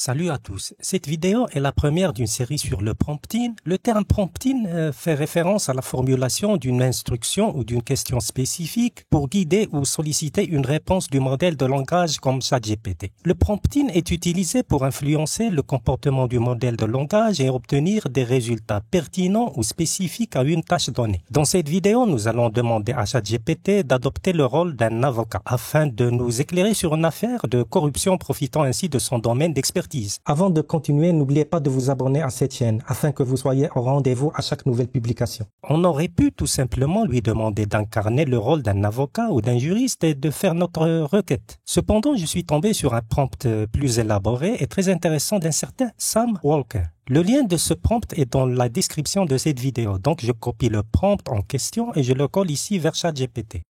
Salut à tous. Cette vidéo est la première d'une série sur le prompting. Le terme prompting fait référence à la formulation d'une instruction ou d'une question spécifique pour guider ou solliciter une réponse du modèle de langage comme ChatGPT. Le prompting est utilisé pour influencer le comportement du modèle de langage et obtenir des résultats pertinents ou spécifiques à une tâche donnée. Dans cette vidéo, nous allons demander à ChatGPT d'adopter le rôle d'un avocat afin de nous éclairer sur une affaire de corruption profitant ainsi de son domaine d'expertise. Avant de continuer, n'oubliez pas de vous abonner à cette chaîne afin que vous soyez au rendez-vous à chaque nouvelle publication. On aurait pu tout simplement lui demander d'incarner le rôle d'un avocat ou d'un juriste et de faire notre requête. Cependant, je suis tombé sur un prompt plus élaboré et très intéressant d'un certain Sam Walker. Le lien de ce prompt est dans la description de cette vidéo, donc je copie le prompt en question et je le colle ici vers ChatGPT.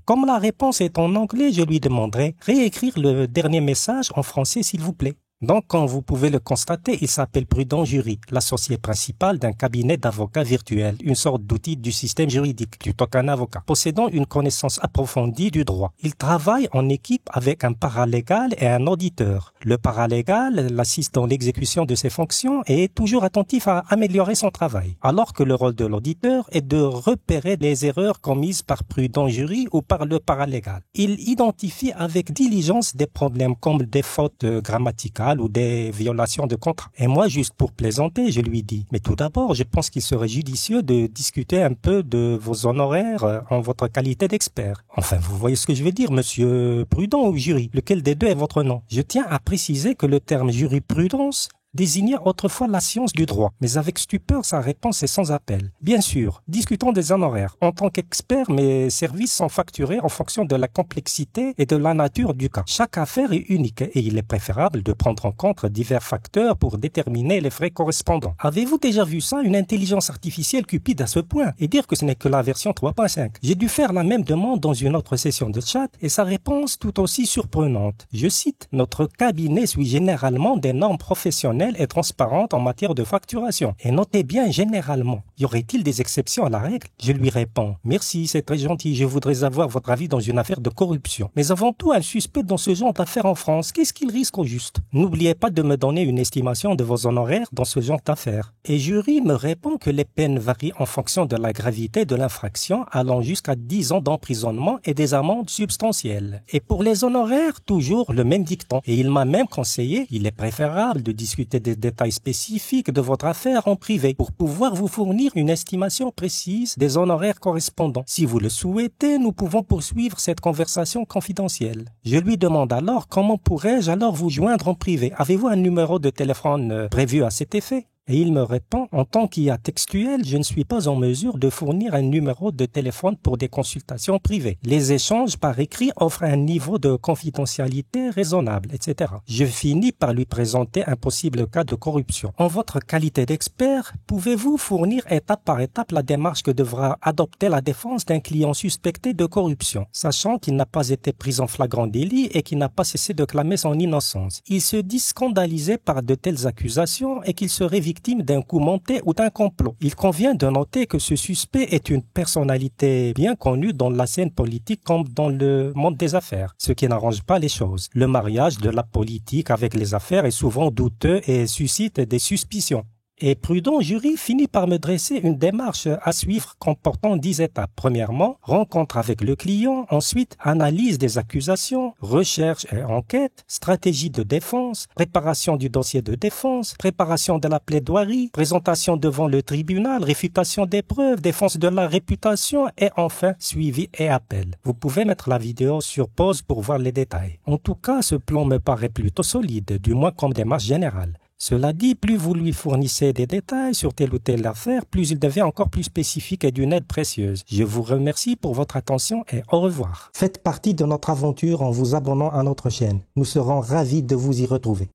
Comme la réponse est en anglais, je lui demanderai « Réécrire le dernier message en français s'il vous plaît ». Donc, comme vous pouvez le constater, il s'appelle Prudent Jury, l'associé principal d'un cabinet d'avocats virtuel, une sorte d'outil du système juridique, plutôt qu'un avocat, possédant une connaissance approfondie du droit. Il travaille en équipe avec un paralégal et un auditeur. Le paralégal l'assiste dans l'exécution de ses fonctions et est toujours attentif à améliorer son travail, alors que le rôle de l'auditeur est de repérer les erreurs commises par Prudent Jury ou par le paralégal. Il identifie avec diligence des problèmes comme des fautes grammaticales ou des violations de contrat. Et moi, juste pour plaisanter, je lui dis, mais tout d'abord, je pense qu'il serait judicieux de discuter un peu de vos honoraires en votre qualité d'expert. Enfin, vous voyez ce que je veux dire, monsieur Prudent ou Jury? Lequel des deux est votre nom? Je tiens à préciser que le terme jurisprudence désignait autrefois la science du droit, mais avec stupeur, sa réponse est sans appel. Bien sûr, discutons des honoraires. En tant qu'expert, mes services sont facturés en fonction de la complexité et de la nature du cas. Chaque affaire est unique et il est préférable de prendre en compte divers facteurs pour déterminer les frais correspondants. Avez-vous déjà vu ça, une intelligence artificielle cupide à ce point, et dire que ce n'est que la version 3.5? J'ai dû faire la même demande dans une autre session de chat et sa réponse tout aussi surprenante. Je cite, « Notre cabinet suit généralement des normes professionnelles et transparente en matière de facturation. Et notez bien généralement. Y aurait-il des exceptions à la règle? Je lui réponds. Merci, c'est très gentil. Je voudrais avoir votre avis dans une affaire de corruption. Mais avant tout, un suspect dans ce genre d'affaires en France, qu'est-ce qu'il risque au juste? N'oubliez pas de me donner une estimation de vos honoraires dans ce genre d'affaires. Et Jury me répond que les peines varient en fonction de la gravité de l'infraction, allant jusqu'à 10 ans d'emprisonnement et des amendes substantielles. Et pour les honoraires, toujours le même dicton. Et il m'a même conseillé, il est préférable de discuter des détails spécifiques de votre affaire en privé pour pouvoir vous fournir une estimation précise des honoraires correspondants. Si vous le souhaitez, nous pouvons poursuivre cette conversation confidentielle. Je lui demande alors comment pourrais-je alors vous joindre en privé. Avez-vous un numéro de téléphone prévu à cet effet? Et il me répond, en tant qu'IA textuel, je ne suis pas en mesure de fournir un numéro de téléphone pour des consultations privées. Les échanges par écrit offrent un niveau de confidentialité raisonnable, etc. Je finis par lui présenter un possible cas de corruption. En votre qualité d'expert, pouvez-vous fournir étape par étape la démarche que devra adopter la défense d'un client suspecté de corruption, sachant qu'il n'a pas été pris en flagrant délit et qu'il n'a pas cessé de clamer son innocence? Il se dit scandalisé par de telles accusations et qu'il serait victime d'un coup monté ou d'un complot. Il convient de noter que ce suspect est une personnalité bien connue dans la scène politique comme dans le monde des affaires, ce qui n'arrange pas les choses. Le mariage de la politique avec les affaires est souvent douteux et suscite des suspicions. Et Prudent Jury finit par me dresser une démarche à suivre comportant 10 étapes. Premièrement, rencontre avec le client. Ensuite, analyse des accusations, recherche et enquête, stratégie de défense, préparation du dossier de défense, préparation de la plaidoirie, présentation devant le tribunal, réfutation des preuves, défense de la réputation et enfin, suivi et appel. Vous pouvez mettre la vidéo sur pause pour voir les détails. En tout cas, ce plan me paraît plutôt solide, du moins comme démarche générale. Cela dit, plus vous lui fournissez des détails sur telle ou telle affaire, plus il devient encore plus spécifique et d'une aide précieuse. Je vous remercie pour votre attention et au revoir. Faites partie de notre aventure en vous abonnant à notre chaîne. Nous serons ravis de vous y retrouver.